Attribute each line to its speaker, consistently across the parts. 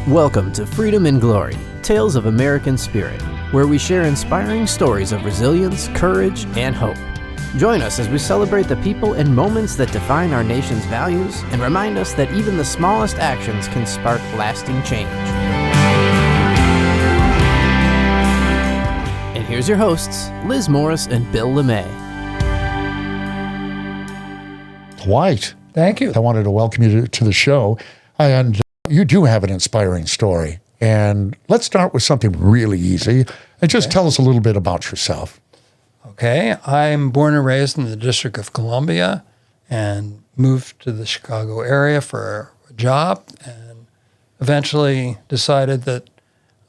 Speaker 1: Welcome to Freedom and Glory, Tales of American Spirit, where we share inspiring stories of resilience, courage, and hope. Join us as we celebrate the people and moments that define our nation's values and remind us that even the smallest actions can spark lasting change. And here's your hosts, Liz Morris and Bill LeMay.
Speaker 2: Dwight.
Speaker 3: Thank you.
Speaker 2: I wanted to welcome you to the show. And you do have an inspiring story. And let's start with something really easy. And just tell us a little bit about yourself.
Speaker 3: Okay. I'm born and raised in the District of Columbia and moved to the Chicago area for a job and eventually decided that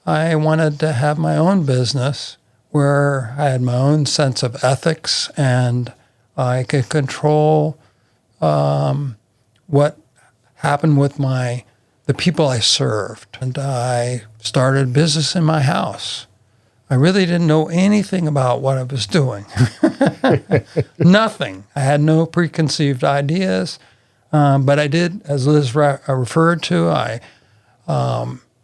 Speaker 3: I wanted to have my own business where I had my own sense of ethics and I could control what happened with the people I served. And I started business in my house. I really didn't know anything about what I was doing. Nothing. I had no preconceived ideas. But I did, as Liz referred to, I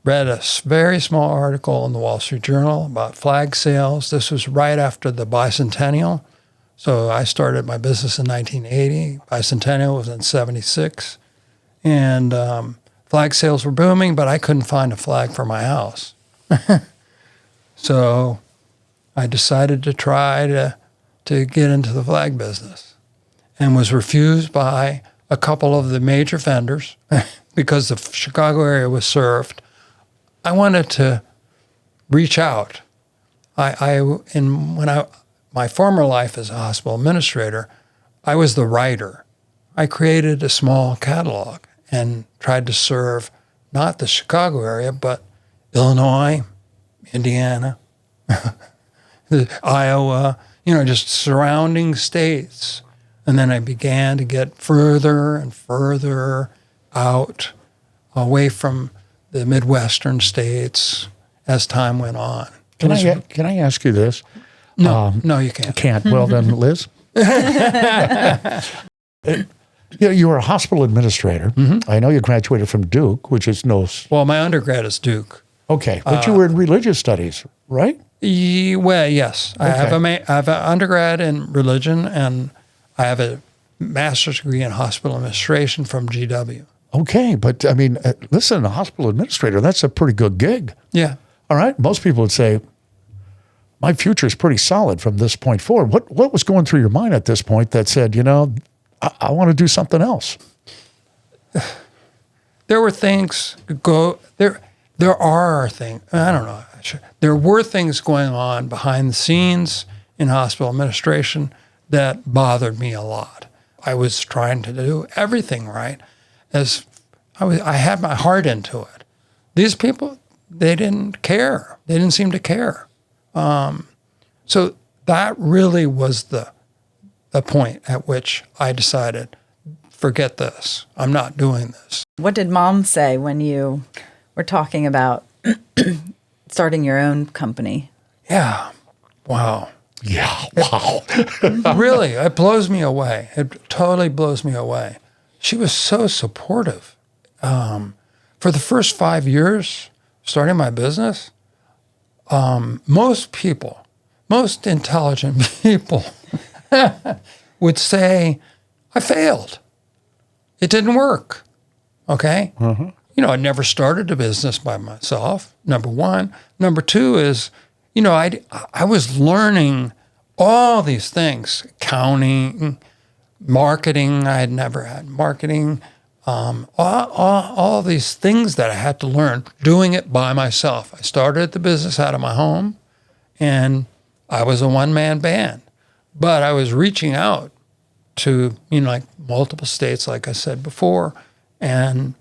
Speaker 3: read a very small article in the Wall Street Journal about flag sales. This was right after the bicentennial. So I started my business in 1980. Bicentennial was in 76. And flag sales were booming, but I couldn't find a flag for my house. So I decided to try to get into the flag business and was refused by a couple of the major vendors because the Chicago area was served. I wanted to reach out. My former life as a hospital administrator, I was the writer. I created a small catalog and tried to serve not the Chicago area, but Illinois, Indiana, Iowa, just surrounding states. And then I began to get further and further out, away from the Midwestern states as time went on.
Speaker 2: Can I ask you this?
Speaker 3: No, you can't.
Speaker 2: Can't. Well then, Liz. You were a hospital administrator. Mm-hmm. I know you graduated from Duke, which is no...
Speaker 3: Well, my undergrad is Duke.
Speaker 2: Okay, but you were in religious studies, right?
Speaker 3: Well, yes.
Speaker 2: Okay.
Speaker 3: I have an undergrad in religion, and I have a master's degree in hospital administration from GW.
Speaker 2: Okay, but I mean, listen, a hospital administrator, that's a pretty good gig.
Speaker 3: Yeah.
Speaker 2: All right, most people would say, my future is pretty solid from this point forward. What was going through your mind at this point that said, I want to do something else?
Speaker 3: There were things there are things, I don't know. There were things going on behind the scenes in hospital administration that bothered me a lot. I was trying to do everything right as I had my heart into it. These people, they didn't care. They didn't seem to care. So that really was the point at which I decided, forget this. I'm not doing this.
Speaker 4: What did Mom say when you were talking about starting your own company?
Speaker 3: Yeah. Wow.
Speaker 2: Yeah. Wow.
Speaker 3: Really, it blows me away. It totally blows me away. She was so supportive. For the first 5 years starting my business, most intelligent people would say, I failed. It didn't work. Okay?
Speaker 2: Uh-huh.
Speaker 3: I never started a business by myself, number one. Number two is, I was learning all these things, accounting, marketing. I had never had marketing, all these things that I had to learn doing it by myself. I started the business out of my home, and I was a one-man band. But I was reaching out to, like multiple states, like I said before. And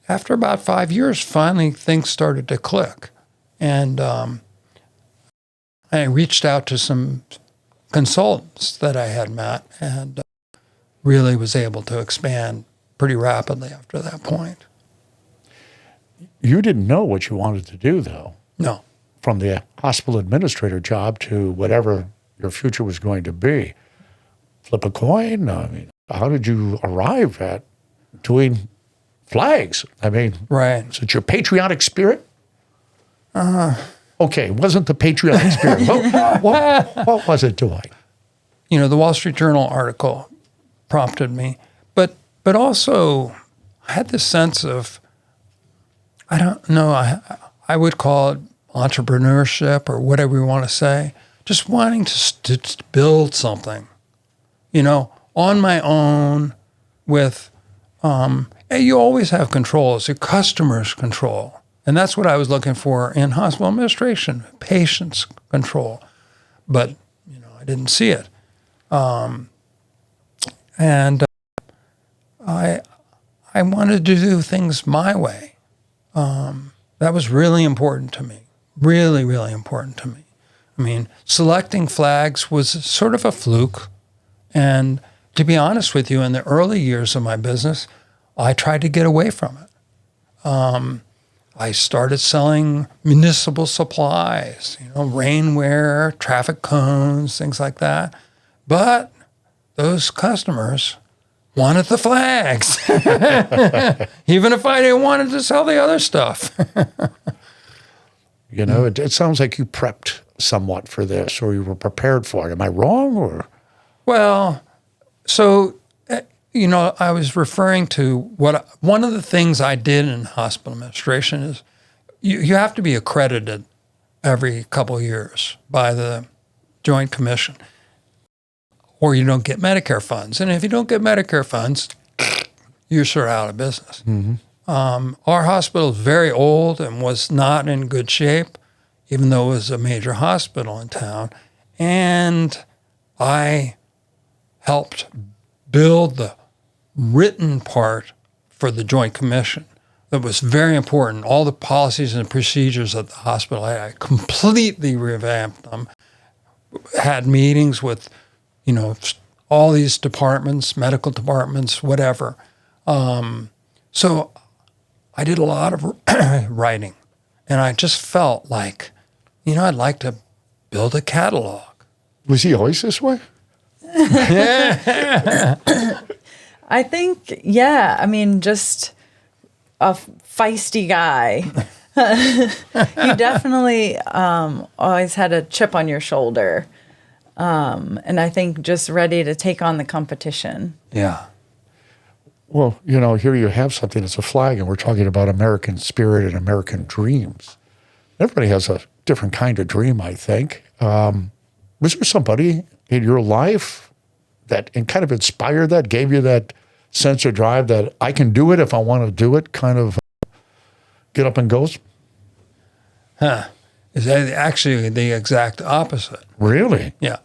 Speaker 3: after about 5 years, finally things started to click. And I reached out to some consultants that I had met and really was able to expand pretty rapidly after that point.
Speaker 2: You didn't know what you wanted to do, though.
Speaker 3: No.
Speaker 2: From the hospital administrator job to whatever your future was going to be. Flip a coin? I mean, how did you arrive at doing Flags. I mean,
Speaker 3: Right.
Speaker 2: is it your patriotic spirit? Okay, it wasn't the patriotic spirit. What was it, Dwight?
Speaker 3: The Wall Street Journal article prompted me, but also I had this sense of, I don't know, I would call it entrepreneurship or whatever you want to say, just wanting to build something, on my own with, you always have control. It's your customer's control. And that's what I was looking for in hospital administration, patient's control. But, I didn't see it. And I wanted to do things my way. That was really important to me, really, really important to me. I mean, selecting flags was sort of a fluke. And to be honest with you, in the early years of my business, I tried to get away from it. I started selling municipal supplies, rainwear, traffic cones, things like that. But those customers wanted the flags, even if I didn't want to sell the other stuff.
Speaker 2: It sounds like you prepped somewhat for this, or you were prepared for it. Am I wrong, or?
Speaker 3: Well, so, I was referring to one of the things I did in hospital administration is you have to be accredited every couple of years by the Joint Commission, or you don't get Medicare funds. And if you don't get Medicare funds, you're sort of out of business. Mm-hmm. Our hospital is very old and was not in good shape, even though it was a major hospital in town. And I helped build the written part for the Joint Commission. That was very important. All the policies and procedures at the hospital, I completely revamped them. Had meetings with, all these departments, medical departments, whatever. So I did a lot of writing, and I just felt like, I'd like to build a catalog.
Speaker 2: Was he always this way?
Speaker 4: I think, yeah. I mean, just a feisty guy. You definitely always had a chip on your shoulder. And I think just ready to take on the competition.
Speaker 3: Yeah.
Speaker 2: Well, here you have something that's a flag, and we're talking about American spirit and American dreams. Everybody has a different kind of dream, I think. Was there somebody in your life that kind of inspired that, gave you that sense of drive that I can do it if I want to do it, kind of get up and goes?
Speaker 3: Is that actually the exact opposite?
Speaker 2: Really?
Speaker 3: Yeah.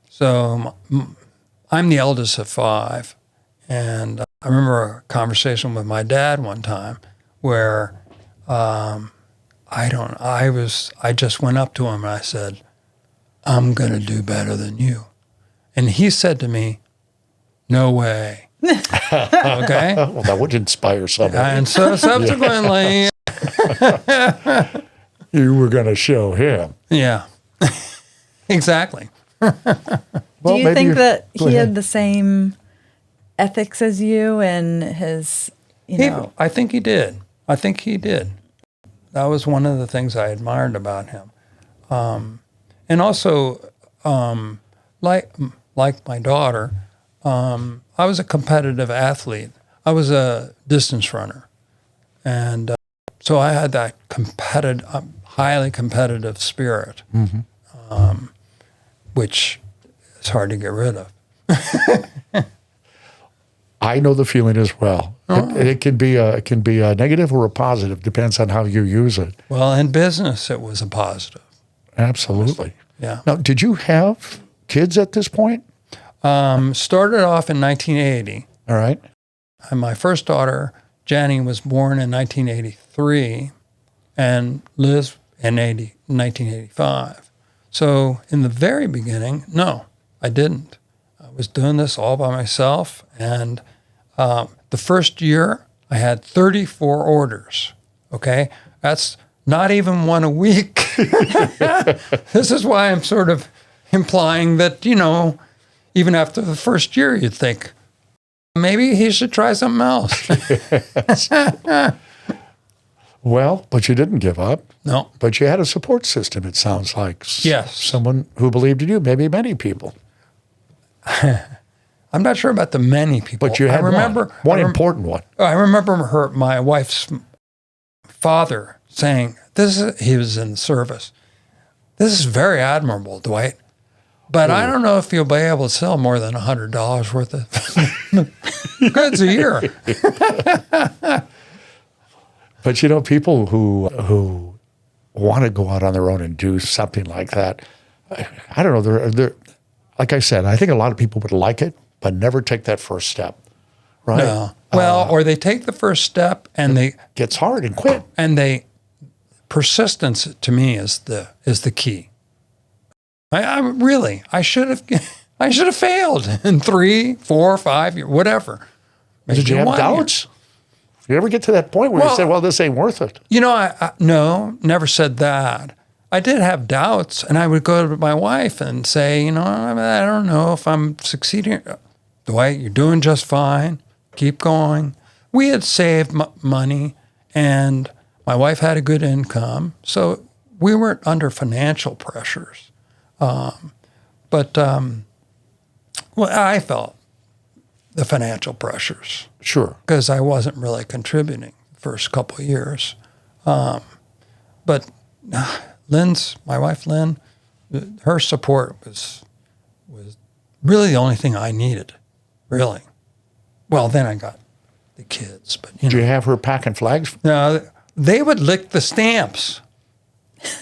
Speaker 3: So I'm the eldest of 5, and I remember a conversation with my dad one time where I just went up to him and I said, "I'm going to do better than you." And he said to me, "No way." Okay?
Speaker 2: Well, that would inspire somebody.
Speaker 3: And so subsequently,
Speaker 2: you were going to show him.
Speaker 3: yeah, exactly.
Speaker 4: Do you think that he had the same ethics as you and his,
Speaker 3: I think he did. That was one of the things I admired about him. And also, like my daughter, I was a competitive athlete. I was a distance runner. And so I had that highly competitive spirit, which is hard to get rid of.
Speaker 2: I know the feeling as well. It can be a negative or a positive, depends on how you use it.
Speaker 3: Well, in business, it was a positive.
Speaker 2: Absolutely.
Speaker 3: Yeah.
Speaker 2: Now, did you have kids at this point?
Speaker 3: Started off in 1980.
Speaker 2: All right.
Speaker 3: And my first daughter, Janny, was born in 1983, and Liz in 1985. So in the very beginning, no, I didn't. I was doing this all by myself, and the first year I had 34 orders. Okay, that's not even one a week. This is why I'm sort of implying that, even after the first year, you'd think, Maybe he should try something else.
Speaker 2: Well, but you didn't give up.
Speaker 3: No.
Speaker 2: But you had a support system, it sounds like.
Speaker 3: Yes.
Speaker 2: Someone who believed in you, maybe many people.
Speaker 3: I'm not sure about the many people.
Speaker 2: But you had one important one.
Speaker 3: I remember my wife's father saying, he was in the service, "This is very admirable, Dwight. But I don't know if you'll be able to sell more than $100 worth of goods a year."
Speaker 2: But you know, people who want to go out on their own and do something like that, I don't know. They're like I said, I think a lot of people would like it, but never take that first step, right?
Speaker 3: No. Well, or they take the first step and they
Speaker 2: gets hard and quit.
Speaker 3: And persistence to me is the key. I should have failed in 3, 4, 5 years, whatever.
Speaker 2: Did you have doubts? Did you ever get to that point where you said, well, this ain't worth it?
Speaker 3: You know, no, never said that. I did have doubts, and I would go to my wife and say, you know, I don't know if I'm succeeding. Dwight, you're doing just fine. Keep going. We had saved money, and my wife had a good income, so we weren't under financial pressures. But I felt the financial pressures.
Speaker 2: Sure.
Speaker 3: Because I wasn't really contributing the first couple of years. But my wife Lynn, her support was really the only thing I needed, really. Well, then I got the kids. But
Speaker 2: Did you have her packing flags?
Speaker 3: No, they would lick the stamps.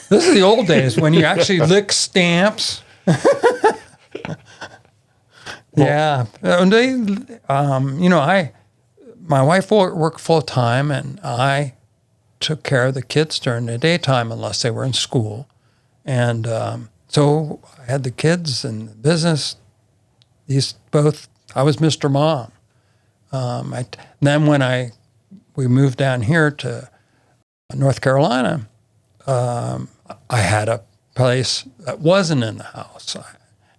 Speaker 3: This is the old days when you actually lick stamps. Yeah, and they, my wife worked full time, and I took care of the kids during the daytime unless they were in school, and so I had the kids and the business. I was Mr. Mom. Then when we moved down here to North Carolina, I had a place that wasn't in the house.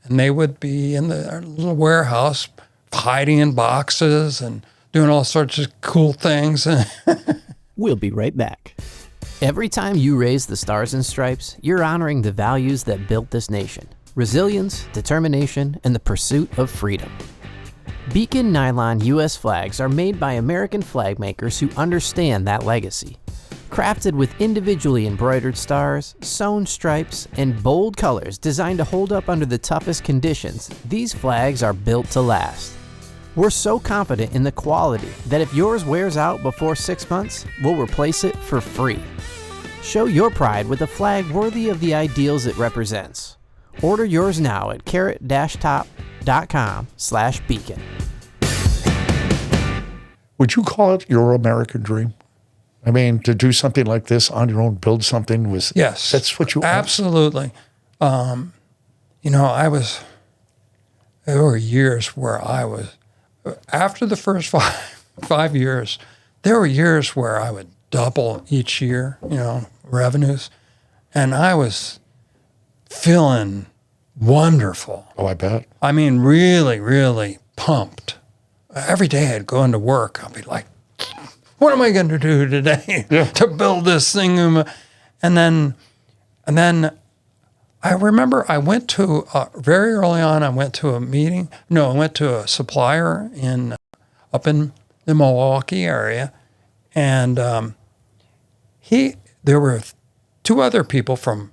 Speaker 3: And they would be in their little warehouse hiding in boxes and doing all sorts of cool things.
Speaker 1: We'll be right back. Every time you raise the Stars and Stripes, you're honoring the values that built this nation: resilience, determination, and the pursuit of freedom. Beacon Nylon U.S. flags are made by American flag makers who understand that legacy. Crafted with individually embroidered stars, sewn stripes, and bold colors designed to hold up under the toughest conditions, these flags are built to last. We're so confident in the quality that if yours wears out before 6 months, we'll replace it for free. Show your pride with a flag worthy of the ideals it represents. Order yours now at carrot-top.com/beacon.
Speaker 2: Would you call it your American dream? I mean, to do something like this on your own, build something was...
Speaker 3: Yes.
Speaker 2: That's what you...
Speaker 3: Absolutely. There were years where I was... After the first 5 years, there were years where I would double each year, revenues. And I was feeling wonderful.
Speaker 2: Oh, I bet.
Speaker 3: I mean, really, really pumped. Every day I'd go into work, I'd be like, what am I going to do today to build this thing? And then I remember I went to, very early on, I went to a meeting. No, I went to a supplier up in the Milwaukee area. And there were 2 other people from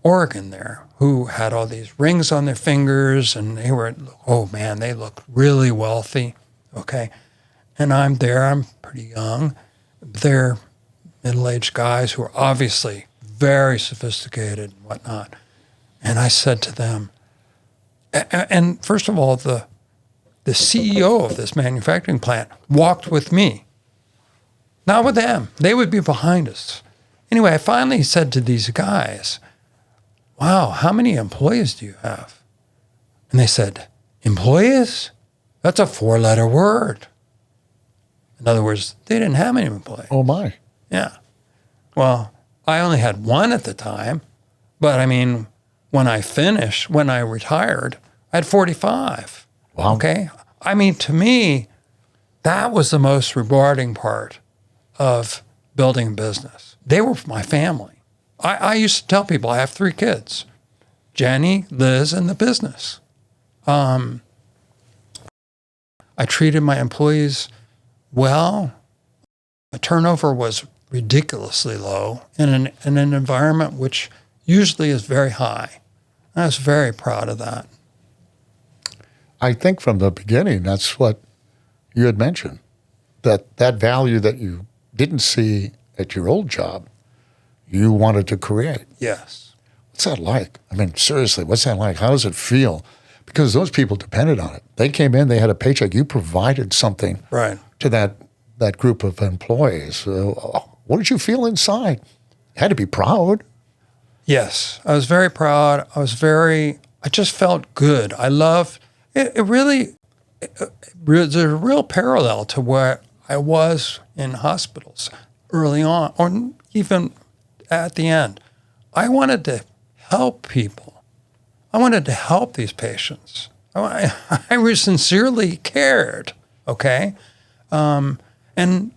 Speaker 3: Oregon there who had all these rings on their fingers, and they looked really wealthy. Okay. And I'm pretty young. They're middle-aged guys who are obviously very sophisticated and whatnot. And I said to them, and first of all, the CEO of this manufacturing plant walked with me. Not with them. They would be behind us. Anyway, I finally said to these guys, wow, how many employees do you have? And they said, employees? That's a 4-letter word. In other words, they didn't have any employees.
Speaker 2: Oh, my.
Speaker 3: Yeah. Well, I only had 1 at the time. But, I mean, when I retired, I had 45.
Speaker 2: Wow.
Speaker 3: Okay? I mean, to me, that was the most rewarding part of building a business. They were my family. I used to tell people I have 3 kids, Jenny, Liz, and the business. I treated my employees well. My turnover was ridiculously low in an environment which usually is very high. I was very proud of that.
Speaker 2: I think from the beginning, that's what you had mentioned, that value that you didn't see at your old job, you wanted to create.
Speaker 3: Yes.
Speaker 2: What's that like? I mean, seriously, what's that like? How does it feel? Because those people depended on it. They came in, they had a paycheck. You provided something
Speaker 3: Right.
Speaker 2: to that group of employees. What did you feel inside? You had to be proud.
Speaker 3: Yes. I was very proud. I just felt good. I loved it. There's a real parallel to where I was in hospitals early on, or even at the end. I wanted to help people. I wanted to help these patients. I sincerely cared, okay? And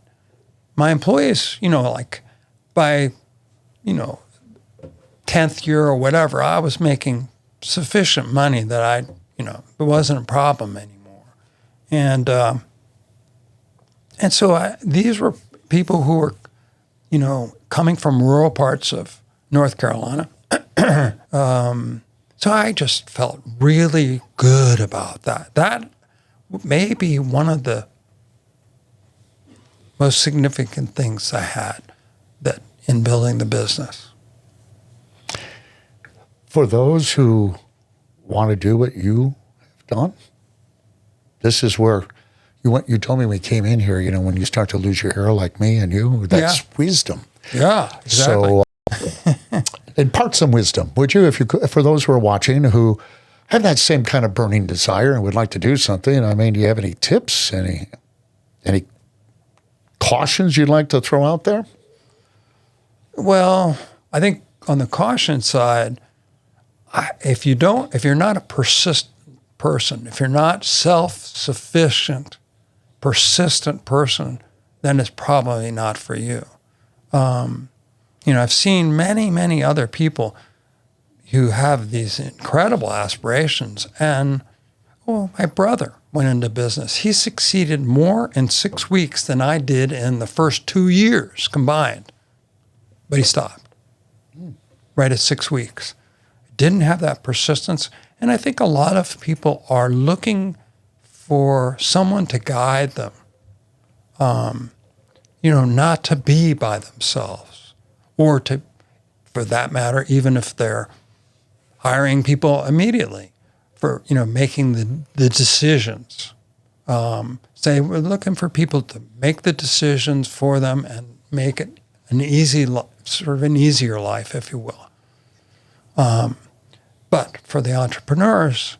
Speaker 3: my employees, like by, 10th year or whatever, I was making sufficient money that it wasn't a problem anymore. And so these were people who were, coming from rural parts of North Carolina. So I just felt really good about that. That may be one of the most significant things I had in building the business.
Speaker 2: For those who want to do what you have done, this is where you told me when we came in here, when you start to lose your hair like me and you, that's wisdom.
Speaker 3: Yeah, exactly.
Speaker 2: So impart some wisdom, would you, if you could, for those who are watching who have that same kind of burning desire and would like to do something. I mean, do you have any tips, any cautions you'd like to throw out there?
Speaker 3: Well, I think on the caution side, if you're not a persistent person, if you're not self-sufficient, persistent person, then it's probably not for you. I've seen many, many other people who have these incredible aspirations. And, my brother went into business. He succeeded more in 6 weeks than I did in the first 2 years combined. But he stopped right at 6 weeks. Didn't have that persistence. And I think a lot of people are looking for someone to guide them, not to be by themselves, or for that matter, even if they're hiring people immediately for, making the decisions. Say we're looking for people to make the decisions for them and make it an easier life, if you will. But for the entrepreneurs,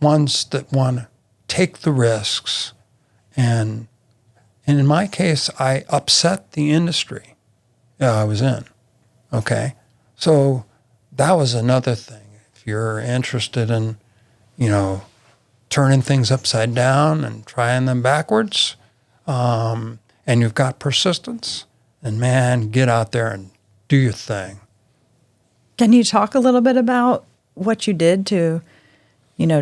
Speaker 3: ones that want to take the risks, and in my case, I upset the industry I was in. Okay, so that was another thing. If you're interested in, turning things upside down and trying them backwards, and you've got persistence, and man, get out there and do your thing.
Speaker 4: Can you talk a little bit about what you did to,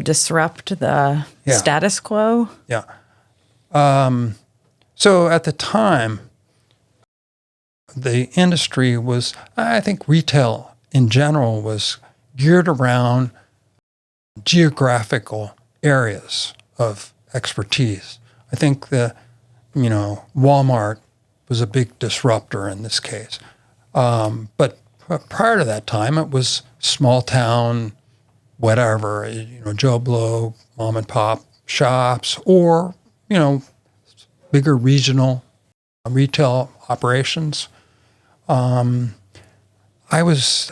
Speaker 4: disrupt the status quo?
Speaker 3: Yeah. So at the time, the industry was, I think retail in general was geared around geographical areas of expertise. I think Walmart was a big disruptor in this case. But prior to that time, it was small town, whatever, Joe Blow, mom and pop shops, or, bigger regional retail operations. I was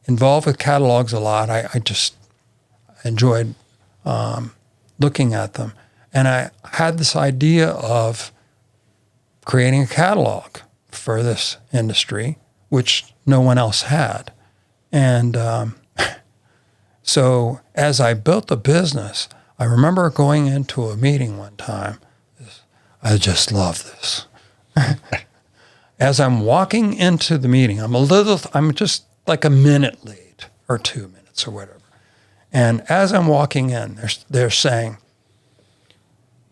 Speaker 3: involved with catalogs a lot. I just enjoyed looking at them. And I had this idea of creating a catalog for this industry, which no one else had. And So as I built the business, I remember going into a meeting one time. I just love this. As I'm walking into the meeting, I'm just like a minute late or 2 minutes or whatever. And as I'm walking in, they're saying,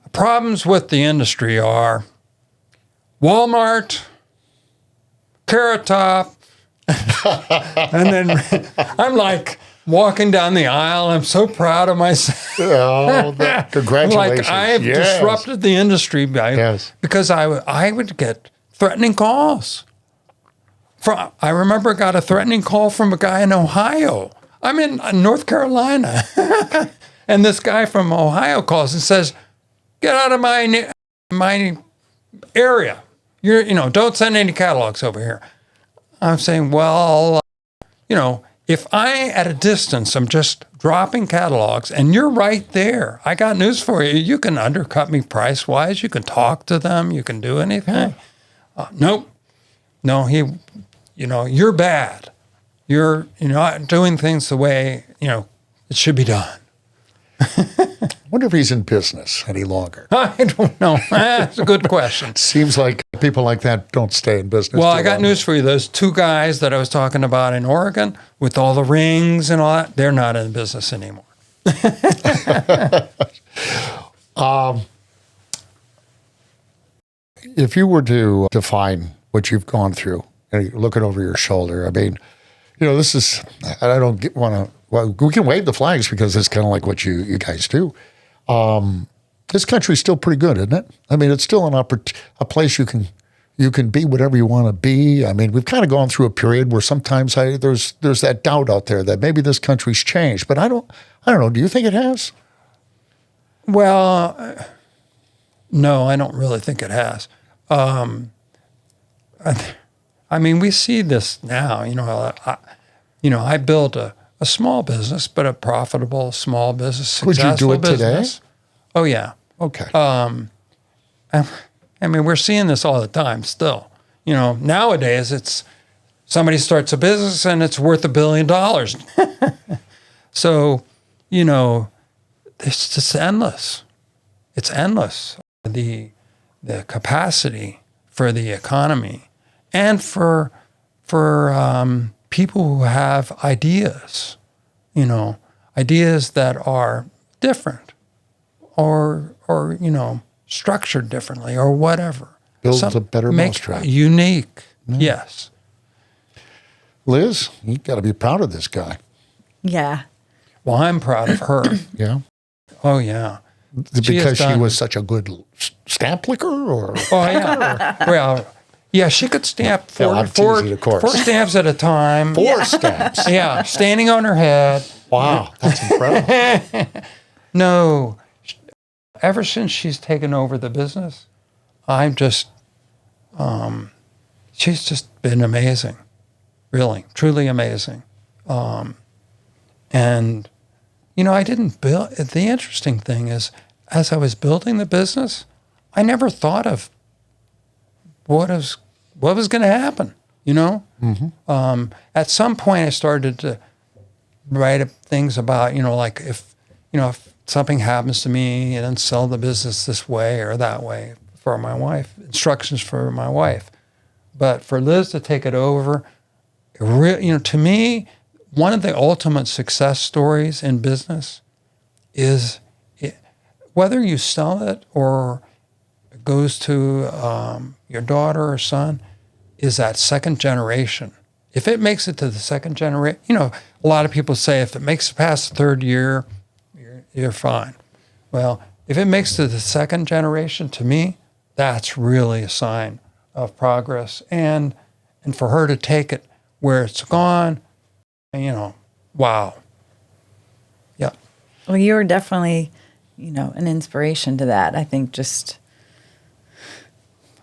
Speaker 3: the problems with the industry are Walmart, Carrot Top, and then I'm like walking down the aisle. I'm so proud of myself.
Speaker 2: Oh, congratulations.
Speaker 3: Like I've disrupted the industry because I would get threatening calls. I remember I got a threatening call from a guy in Ohio. I'm in North Carolina. And this guy from Ohio calls and says, get out of my area. Don't send any catalogs over here. I'm saying, well, if I, at a distance, I'm just dropping catalogs and you're right there, I got news for you. You can undercut me price-wise. You can talk to them. You can do anything. Nope. No, you're bad. You're not doing things the way, it should be done.
Speaker 2: I wonder if he's in business any longer.
Speaker 3: I don't know. That's a good question.
Speaker 2: Seems like people like that don't stay in business.
Speaker 3: Well, I got news for you. Those two guys that I was talking about in Oregon with all the rings and all that, they're not in business anymore.
Speaker 2: If you were to define what you've gone through, and you're looking over your shoulder, I mean, this is, I don't want to, well, we can wave the flags because it's kind of like what you guys do. This country's still pretty good, isn't it? I mean, it's still a place you can be whatever you want to be. I mean, we've kind of gone through a period where sometimes there's that doubt out there that maybe this country's changed, but I don't know. Do you think it has?
Speaker 3: Well, no, I don't really think it has. I mean, we see this now. I built a small business, but a profitable small business, successful
Speaker 2: Would you do it
Speaker 3: business. Today? Oh yeah.
Speaker 2: Okay.
Speaker 3: I mean, we're seeing this all the time still. Nowadays it's somebody starts a business and it's worth $1 billion. So, it's just endless. It's endless. The capacity for the economy and for people who have ideas, ideas that are different or structured differently or whatever.
Speaker 2: Builds a better mousetrap.
Speaker 3: Unique, yes.
Speaker 2: Liz, you got to be proud of this guy.
Speaker 4: Yeah.
Speaker 3: Well, I'm proud of her.
Speaker 2: Yeah.
Speaker 3: Oh, yeah.
Speaker 2: Because she was such a good stamp licker, or?
Speaker 3: Oh, yeah. Well, yeah, she could stamp four stamps at a time.
Speaker 2: Four stamps?
Speaker 3: Yeah, standing on her head.
Speaker 2: Wow, that's incredible.
Speaker 3: No, ever since she's taken over the business, she's just been amazing. Really, truly amazing. And, I didn't build, the interesting thing is, as I was building the business, I never thought of what was going to happen, Mm-hmm. At some point I started to write things about, like if something happens to me and then sell the business this way or that way for my wife, instructions for my wife. But for Liz to take it over, to me, one of the ultimate success stories in business is whether you sell it or it goes to your daughter or son, is that second generation. If it makes it to the second generation, a lot of people say if it makes it past the third year, you're fine. Well, if it makes it to the second generation, to me, that's really a sign of progress. And for her to take it where it's gone, wow. Yeah.
Speaker 4: Well, you were definitely, an inspiration to that. I think just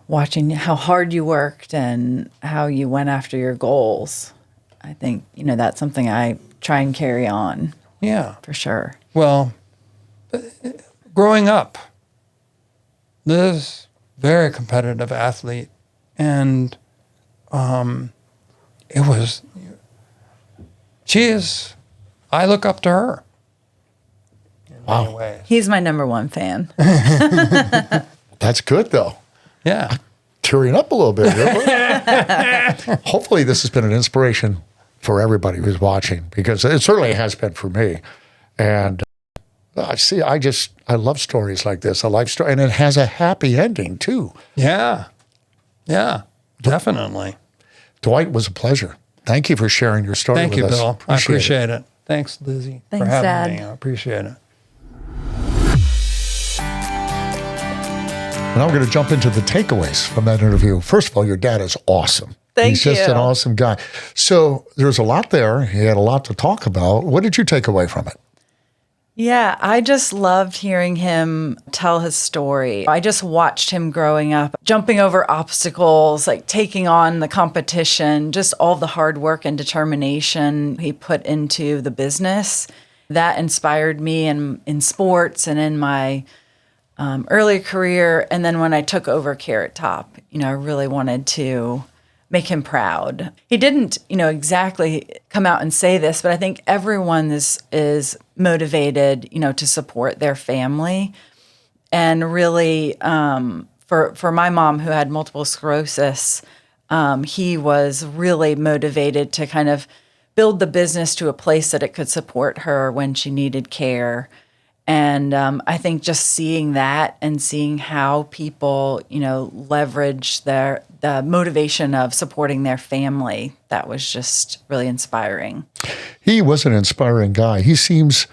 Speaker 4: watching how hard you worked and how you went after your goals. I think, that's something I try and carry on.
Speaker 3: Yeah.
Speaker 4: For sure.
Speaker 3: Well, growing up, Liz, very competitive athlete, and she is I look up to her in
Speaker 2: Wow.
Speaker 3: many ways.
Speaker 4: He's my number one fan.
Speaker 2: That's good, though.
Speaker 3: Yeah.
Speaker 2: Tearing up a little bit. Hopefully this has been an inspiration for everybody who's watching, because it certainly has been for me. And I love stories like this, a life story, and it has a happy ending too.
Speaker 3: Yeah. Yeah, definitely.
Speaker 2: Dwight, it was a pleasure. Thank you for sharing your story
Speaker 3: Thank
Speaker 2: with
Speaker 3: you,
Speaker 2: us.
Speaker 3: Bill. I appreciate it. Thanks, Lizzie,
Speaker 4: Thanks,
Speaker 3: for having
Speaker 4: Dad.
Speaker 3: me. I appreciate it.
Speaker 2: Now we're going to jump into the takeaways from that interview. First of all, your dad is awesome. He's just
Speaker 4: you.
Speaker 2: an awesome guy. So there's a lot there. He had a lot to talk about. What did you take away from it?
Speaker 4: Yeah, I just loved hearing him tell his story. I just watched him growing up, jumping over obstacles, like taking on the competition, just all the hard work and determination he put into the business. That inspired me in sports and in my early career. And then when I took over Carrot Top, I really wanted to make him proud. He didn't, exactly come out and say this, but I think everyone is motivated, to support their family. And really, for my mom who had multiple sclerosis, he was really motivated to kind of build the business to a place that it could support her when she needed care. And I think just seeing that and seeing how people, leverage the motivation of supporting their family, that was just really inspiring.
Speaker 2: He was an inspiring guy. He seems,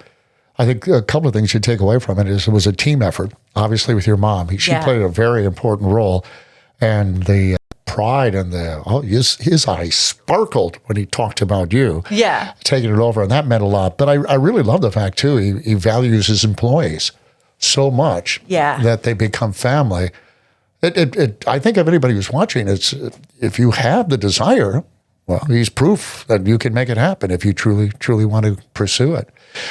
Speaker 2: I think a couple of things you take away from it is it was a team effort, obviously with your mom. She played a very important role. And the pride and his eyes sparkled when he talked about you.
Speaker 4: Yeah.
Speaker 2: Taking it over, and that meant a lot. But I really love the fact, too, he values his employees so much that they become family. I think of anybody who's watching, it's if you have the desire, well, he's proof that you can make it happen if you truly want to pursue it.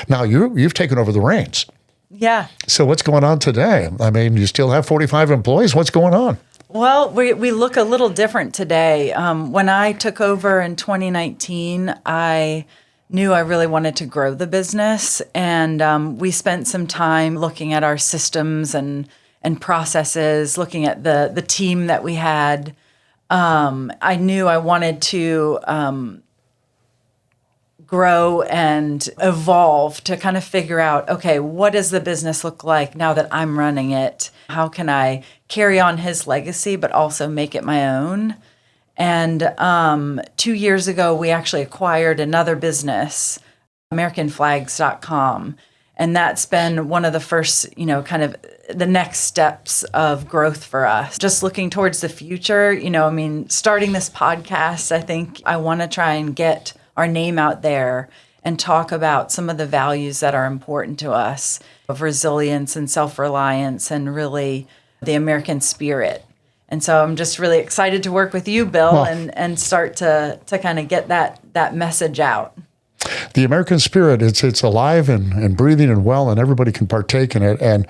Speaker 2: Now, you've taken over the reins.
Speaker 4: Yeah.
Speaker 2: So what's going on today? I mean, you still have 45 employees. What's going on?
Speaker 4: Well, we look a little different today. When I took over in 2019, I knew I really wanted to grow the business, and we spent some time looking at our systems and processes, looking at the team that we had. I knew I wanted to grow and evolve to kind of figure out, okay, what does the business look like now that I'm running it? How can I carry on his legacy, but also make it my own? And 2 years ago, we actually acquired another business, AmericanFlags.com. And that's been one of the first, kind of the next steps of growth for us. Just looking towards the future, starting this podcast, I think I want to try and get our name out there and talk about some of the values that are important to us of resilience and self-reliance and really the American spirit. And so I'm just really excited to work with you, Bill, and start to kind of get that message out.
Speaker 2: The American spirit, it's alive and breathing and well, and everybody can partake in it. And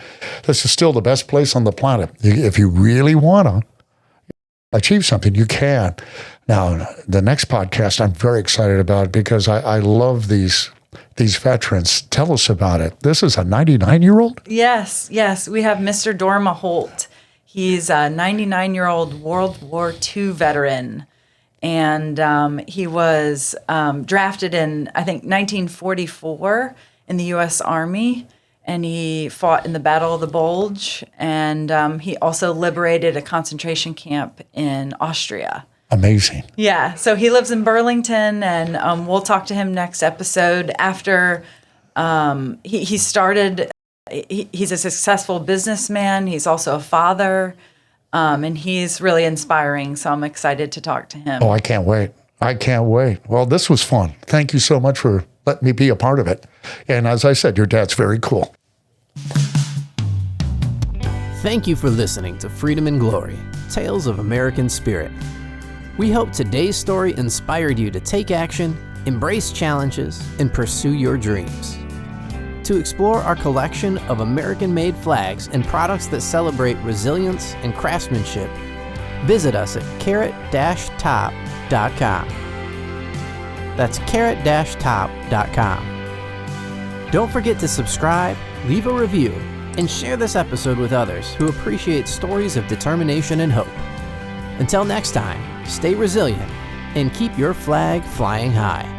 Speaker 2: this is still the best place on the planet. If you really want to achieve something, you can. Now, the next podcast I'm very excited about because I love these veterans. Tell us about it. This is a 99-year-old?
Speaker 4: Yes. We have Mr. Dorma Holt. He's a 99-year-old World War II veteran. And he was drafted in, I think, 1944 in the U.S. Army. And he fought in the Battle of the Bulge. And he also liberated a concentration camp in Austria.
Speaker 2: Amazing.
Speaker 4: Yeah. So he lives in Burlington, and we'll talk to him next episode. After he started, he's a successful businessman. He's also a father. And he's really inspiring, so I'm excited to talk to him.
Speaker 2: Oh, I can't wait. Well, this was fun. Thank you so much for letting me be a part of it. And as I said, your dad's very cool.
Speaker 1: Thank you for listening to Freedom and Glory, Tales of American Spirit. We hope today's story inspired you to take action, embrace challenges, and pursue your dreams. To explore our collection of American-made flags and products that celebrate resilience and craftsmanship, visit us at carrot-top.com. That's carrot-top.com. Don't forget to subscribe, leave a review, and share this episode with others who appreciate stories of determination and hope. Until next time, stay resilient and keep your flag flying high.